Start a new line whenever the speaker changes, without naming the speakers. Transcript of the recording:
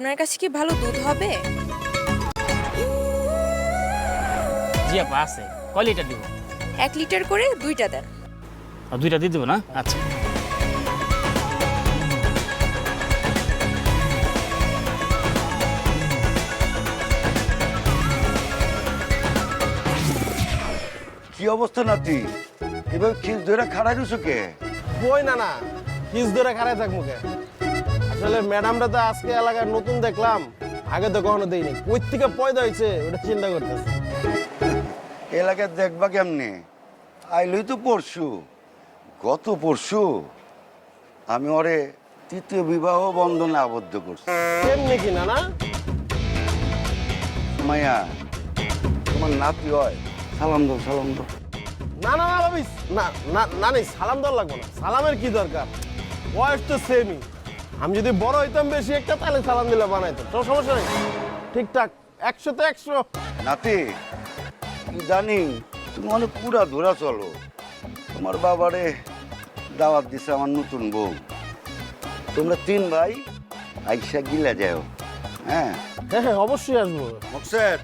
আপনার কাছে কি ভালো দুধ হবে?
জি আপা আছে। কয় লিটার দিব?
1 লিটার করে 2টা দেন।
দুইটা দিয়ে দেবো না? আচ্ছা।
কি অবস্থা নাতি? এবার খিস ধরে খাড়া গেছো কে?
বই না না কিস ধরে খারাই থাক মুখে। আসলে ম্যাডামটা তো আজকে এলাকায় নতুন দেখলাম, আগে তো কখনো দেইনি। কই থেকে পয়দা হয়েছে ওটা চিন্তা করতেছে।
এলাকায় দেখবা কেমনে? আইলই তো পরশু, গত পরশু আমি ওরে তৃতীয় বিবাহ বন্ধনে আবদ্ধ করছি।
কেমনি কি না না?
মাইয়া তোমার নাতি হয়, সালাম দাও সালাম দাও।
না না না ভাবি, না না না নেই, সালাম দেওয়ার লাগবে না। সালামের কি দরকার? বয়স তো সেমই। আমি যদি বড় হইতাম বেশি একটা তাহলে সালাম দিলে বানাইতাম, তো সমস্যা নেই। ঠিকঠাক 100-তে 100।
নাতি ইদানিং তুমি অনেক পুরা ধরা চলো। তোমার বাবারে দাওয়াত দিছে আমার নতুন বউ। তোমরা 3 ভাই আইসা গিলা যাও। হ্যাঁ
হ্যাঁ হ্যাঁ অবশ্যই আসবো।
মকসেদ